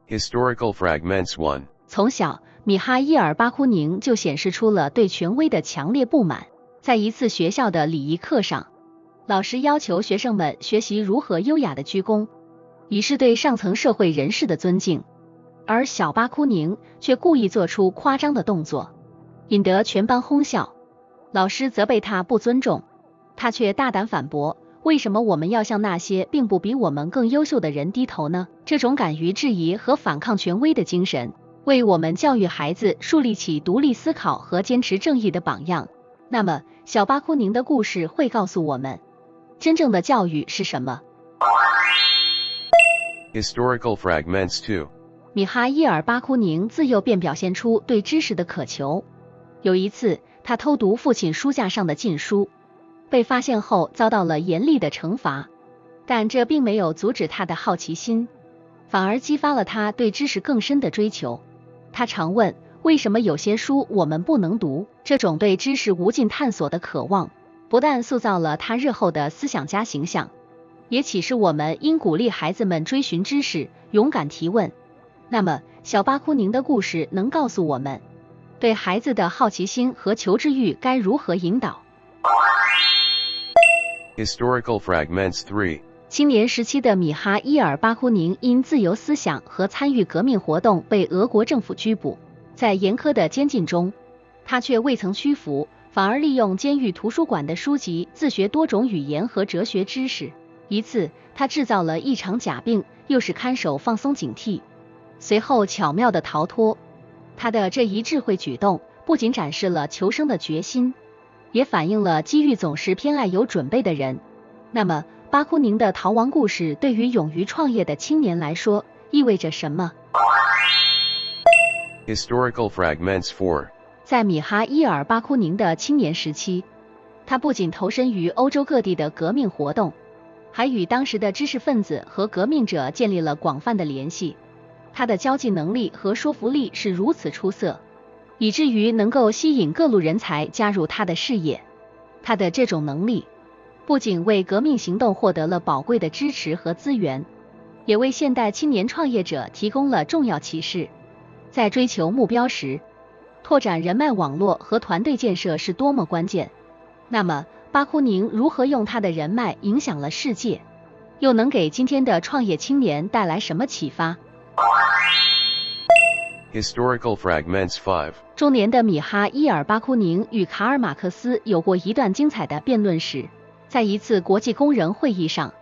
Historical Fragments 1. 从小，米哈伊尔·巴库宁就显示出了对权威的强烈不满。在一次学校的礼仪课上，老师要求学生们学习如何优雅的鞠躬，以示对上层社会人士的尊敬。而小巴库宁却故意做出夸张的动作，引得全班哄笑。老师责备他不尊重，他却大胆反驳：为什么我们要向那些并不比我们更优秀的人低头呢？这种敢于质疑和反抗权威的精神，为我们教育孩子树立起独立思考和坚持正义的榜样。那么，小巴库宁的故事会告诉我们，真正的教育是什么？ Historical Fragments 2. 米哈伊尔·巴库宁自幼便表现出对知识的渴求。有一次，他偷读父亲书架上的禁书，被发现后遭到了严厉的惩罚，但这并没有阻止他的好奇心，反而激发了他对知识更深的追求。他常问，为什么有些书我们不能读？这种对知识无尽探索的渴望，不但塑造了他日后的思想家形象，也启示我们应鼓励孩子们追寻知识，勇敢提问。那么，小巴库宁的故事能告诉我们，对孩子的好奇心和求知欲该如何引导？ Historical Fragments 3. 青年时期的米哈伊尔·巴库宁因自由思想和参与革命活动被俄国政府拘捕，在严苛的监禁中，他却未曾屈服，反而利用监狱图书馆的书籍自学多种语言和哲学知识。一次，他制造了一场假病，又使看守放松警惕，随后巧妙地逃脱。他的这一智慧举动不仅展示了求生的决心，也反映了机遇总是偏爱有准备的人。那么，巴库宁的逃亡故事对于勇于创业的青年来说意味着什么？ Historical Fragments 4. 在米哈伊尔·巴库宁的青年时期，他不仅投身于欧洲各地的革命活动，还与当时的知识分子和革命者建立了广泛的联系。他的交际能力和说服力是如此出色，以至于能够吸引各路人才加入他的事业。他的这种能力不仅为革命行动获得了宝贵的支持和资源，也为现代青年创业者提供了重要启示。在追求目标时，拓展人脉网络和团队建设是多么关键。那么，巴库宁如何用他的人脉影响了世界，又能给今天的创业青年带来什么启发？ Historical Fragments 5. 中年的米哈伊尔·巴库宁与卡尔·马克思有过一段精彩的辩论史。在一次国际工人会议上，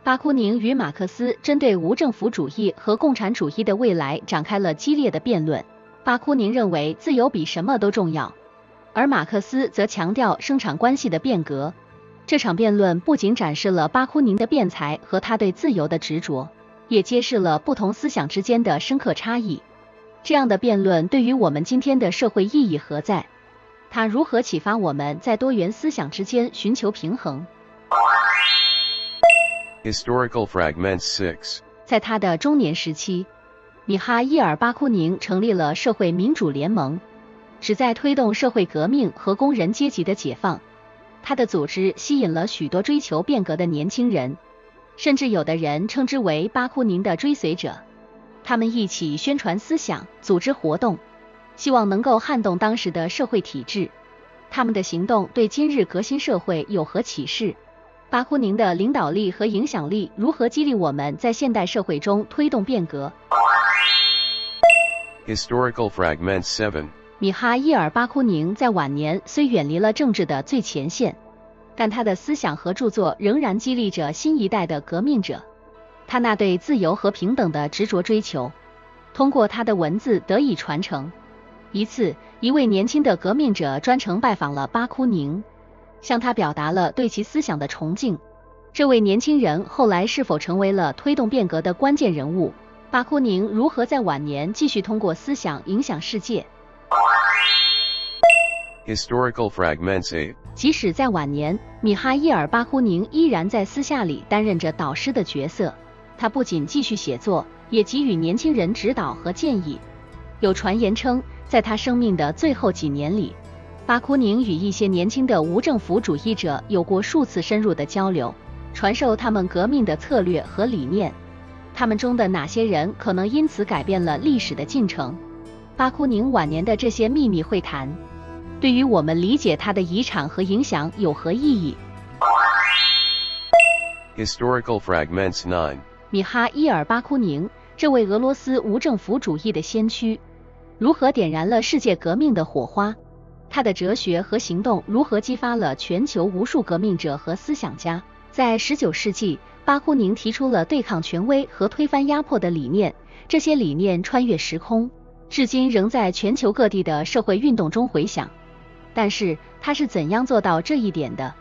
巴库宁与马克思针对无政府主义和共产主义的未来展开了激烈的辩论。巴库宁认为自由比什么都重要，而马克思则强调生产关系的变革。这场辩论不仅展示了巴库宁的辩才和他对自由的执着，也揭示了不同思想之间的深刻差异。这样的辩论对于我们今天的社会意义何在？它如何启发我们在多元思想之间寻求平衡？ Historical Fragments 6. 在他的中年时期，米哈伊尔·巴库宁成立了社会民主联盟，旨在推动社会革命和工人阶级的解放。他的组织吸引了许多追求变革的年轻人，甚至有的人称之为巴库宁的追随者。他们一起宣传思想，组织活动，希望能够撼动当时的社会体制。他们的行动对今日革新社会有何启示？巴库宁的领导力和影响力如何激励我们在现代社会中推动变革？ Historical Fragments 7. 米哈伊尔·巴库宁在晚年虽远离了政治的最前线，但他的思想和著作仍然激励着新一代的革命者。他那对自由和平等的执着追求，通过他的文字得以传承。一次，一位年轻的革命者专程拜访了巴库宁，向他表达了对其思想的崇敬。这位年轻人后来是否成为了推动变革的关键人物？巴库宁如何在晚年继续通过思想影响世界？ Historical Fragments 8. 即使在晚年，米哈伊尔·巴库宁依然在私下里担任着导师的角色。他不仅继续写作，也给予年轻人指导和建议。有传言称，在他生命的最后几年里，巴库宁与一些年轻的无政府主义者有过数次深入的交流，传授他们革命的策略和理念。他们中的哪些人可能因此改变了历史的进程？巴库宁晚年的这些秘密会谈，对于我们理解他的遗产和影响有何意义？ Historical Fragments 9. 米哈伊尔·巴库宁，这位俄罗斯无政府主义的先驱，如何点燃了世界革命的火花？他的哲学和行动如何激发了全球无数革命者和思想家？在19世纪，巴库宁提出了对抗权威和推翻压迫的理念，这些理念穿越时空，至今仍在全球各地的社会运动中回响。但是他是怎样做到这一点的？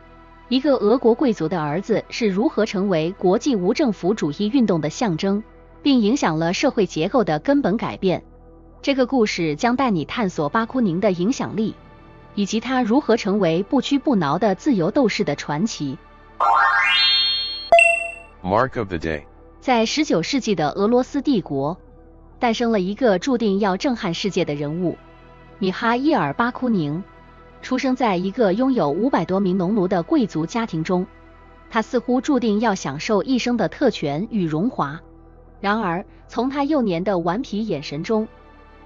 一个俄国贵族的儿子是如何成为国际无政府主义运动的象征，并影响了社会结构的根本改变？这个故事将带你探索巴库宁的影响力，以及他如何成为不屈不挠的自由斗士的传奇。Mark of the Day. 在19世纪的俄罗斯帝国，诞生了一个注定要震撼世界的人物——米哈伊尔·巴库宁。出生在一个拥有500多名农奴的贵族家庭中，他似乎注定要享受一生的特权与荣华。然而，从他幼年的顽皮眼神中，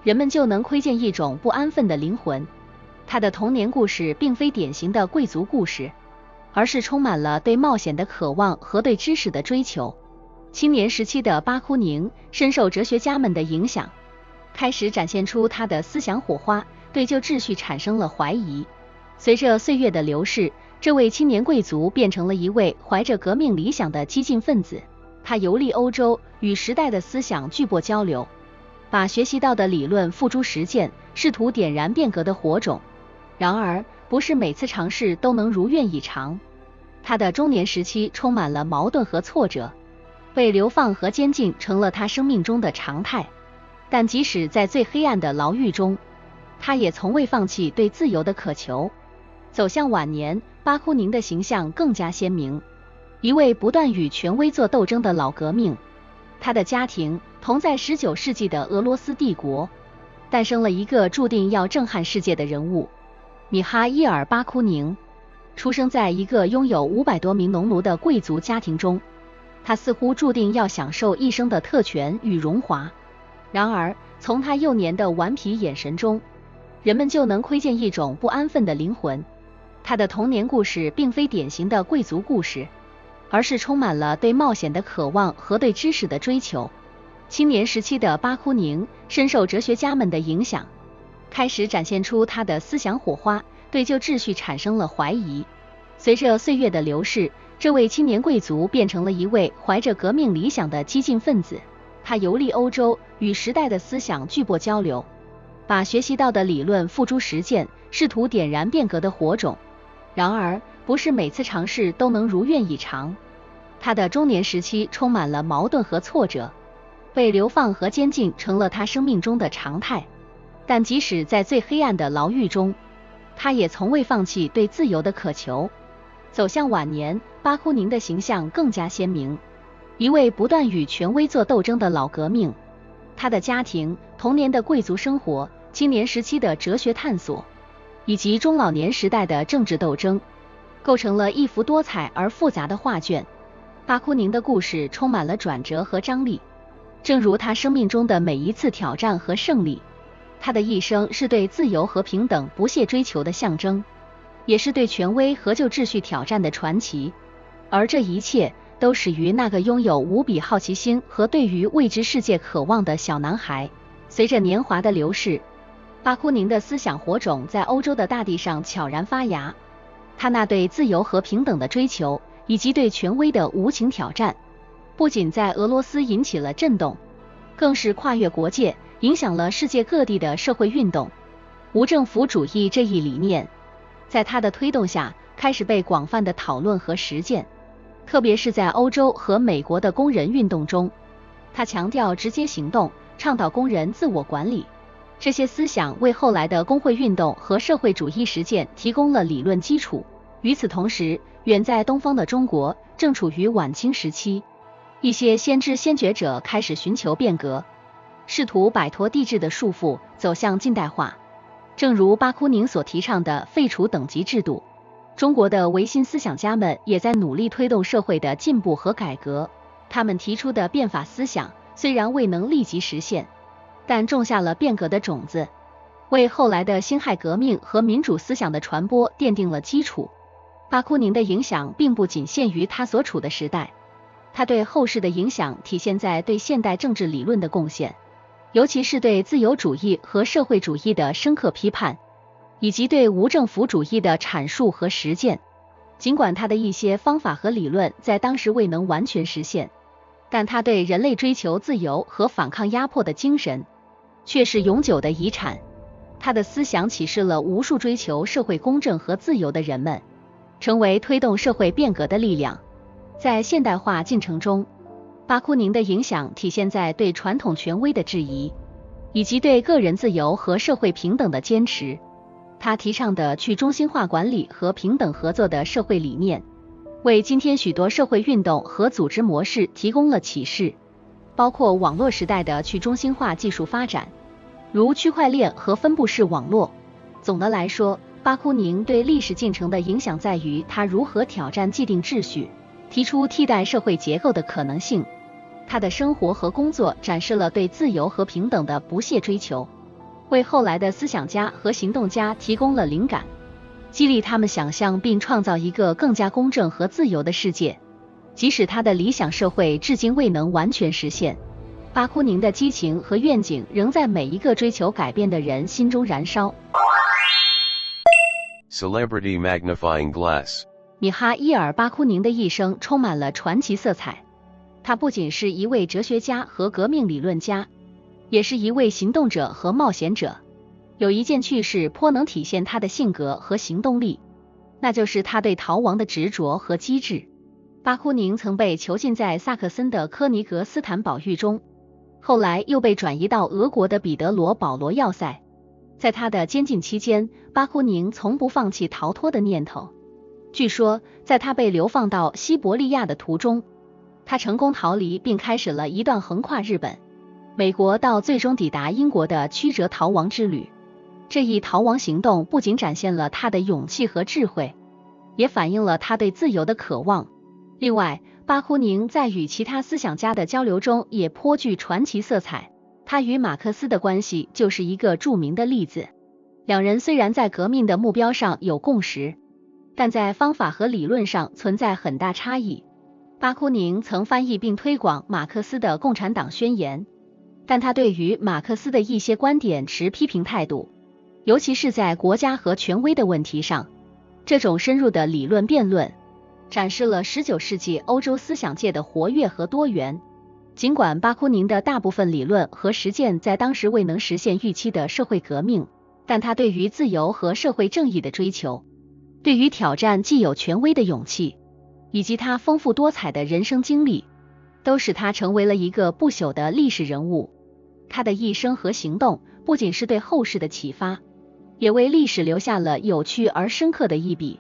人们就能窥见一种不安分的灵魂。他的童年故事并非典型的贵族故事，而是充满了对冒险的渴望和对知识的追求。青年时期的巴库宁深受哲学家们的影响，开始展现出他的思想火花，对旧秩序产生了怀疑。随着岁月的流逝，这位青年贵族变成了一位怀着革命理想的激进分子。他游历欧洲，与时代的思想巨擘交流，把学习到的理论付诸实践，试图点燃变革的火种。然而，不是每次尝试都能如愿以偿。他的中年时期充满了矛盾和挫折，被流放和监禁成了他生命中的常态。但即使在最黑暗的牢狱中，他也从未放弃对自由的渴求。走向晚年，巴库宁的形象更加鲜明，一位不断与权威做斗争的老革命。他的家庭同在19世纪的俄罗斯帝国，诞生了一个注定要震撼世界的人物——米哈伊尔·巴库宁。出生在一个拥有500多名农奴的贵族家庭中，他似乎注定要享受一生的特权与荣华。然而，从他幼年的顽皮眼神中，人们就能窥见一种不安分的灵魂。他的童年故事并非典型的贵族故事，而是充满了对冒险的渴望和对知识的追求。青年时期的巴库宁深受哲学家们的影响，开始展现出他的思想火花，对旧秩序产生了怀疑。随着岁月的流逝，这位青年贵族变成了一位怀着革命理想的激进分子。他游历欧洲，与时代的思想巨擘交流，把学习到的理论付诸实践，试图点燃变革的火种。然而，不是每次尝试都能如愿以偿。他的中年时期充满了矛盾和挫折，被流放和监禁成了他生命中的常态。但即使在最黑暗的牢狱中，他也从未放弃对自由的渴求。走向晚年，巴库宁的形象更加鲜明，一位不断与权威做斗争的老革命。他的家庭、童年的贵族生活、青年时期的哲学探索，以及中老年时代的政治斗争，构成了一幅多彩而复杂的画卷。巴库宁的故事充满了转折和张力，正如他生命中的每一次挑战和胜利。他的一生是对自由和平等不懈追求的象征，也是对权威和旧秩序挑战的传奇。而这一切都始于那个拥有无比好奇心和对于未知世界渴望的小男孩。随着年华的流逝，巴库宁的思想火种在欧洲的大地上悄然发芽。他那对自由和平等的追求，以及对权威的无情挑战，不仅在俄罗斯引起了震动，更是跨越国界，影响了世界各地的社会运动。无政府主义这一理念，在他的推动下，开始被广泛的讨论和实践，特别是在欧洲和美国的工人运动中。他强调直接行动，倡导工人自我管理。这些思想为后来的工会运动和社会主义实践提供了理论基础。与此同时，远在东方的中国正处于晚清时期，一些先知先觉者开始寻求变革，试图摆脱帝制的束缚，走向近代化。正如巴库宁所提倡的废除等级制度，中国的维新思想家们也在努力推动社会的进步和改革。他们提出的变法思想虽然未能立即实现，但种下了变革的种子，为后来的辛亥革命和民主思想的传播奠定了基础。巴库宁的影响并不仅限于他所处的时代，他对后世的影响体现在对现代政治理论的贡献，尤其是对自由主义和社会主义的深刻批判，以及对无政府主义的阐述和实践。尽管他的一些方法和理论在当时未能完全实现，但他对人类追求自由和反抗压迫的精神却是永久的遗产。他的思想启示了无数追求社会公正和自由的人们，成为推动社会变革的力量。在现代化进程中，巴库宁的影响体现在对传统权威的质疑，以及对个人自由和社会平等的坚持。他提倡的去中心化管理和平等合作的社会理念，为今天许多社会运动和组织模式提供了启示，包括网络时代的去中心化技术发展，如区块链和分布式网络。总的来说，巴库宁对历史进程的影响在于他如何挑战既定秩序，提出替代社会结构的可能性。他的生活和工作展示了对自由和平等的不懈追求，为后来的思想家和行动家提供了灵感，激励他们想象并创造一个更加公正和自由的世界。即使他的理想社会至今未能完全实现，巴库宁的激情和愿景仍在每一个追求改变的人心中燃烧。Celebrity Magnifying Glass。 米哈伊尔·巴库宁的一生充满了传奇色彩。他不仅是一位哲学家和革命理论家，也是一位行动者和冒险者。有一件趣事颇能体现他的性格和行动力，那就是他对逃亡的执着和机智。巴库宁曾被囚禁在萨克森的科尼格斯坦堡狱中，后来又被转移到俄国的彼得罗保罗要塞。在他的监禁期间，巴库宁从不放弃逃脱的念头。据说，在他被流放到西伯利亚的途中，他成功逃离并开始了一段横跨日本、美国到最终抵达英国的曲折逃亡之旅。这一逃亡行动不仅展现了他的勇气和智慧，也反映了他对自由的渴望。另外，巴库宁在与其他思想家的交流中也颇具传奇色彩，他与马克思的关系就是一个著名的例子。两人虽然在革命的目标上有共识，但在方法和理论上存在很大差异。巴库宁曾翻译并推广马克思的《共产党宣言》，但他对于马克思的一些观点持批评态度，尤其是在国家和权威的问题上。这种深入的理论辩论展示了19世纪欧洲思想界的活跃和多元。尽管巴库宁的大部分理论和实践在当时未能实现预期的社会革命，但他对于自由和社会正义的追求，对于挑战既有权威的勇气，以及他丰富多彩的人生经历，都使他成为了一个不朽的历史人物。他的一生和行动不仅是对后世的启发，也为历史留下了有趣而深刻的一笔。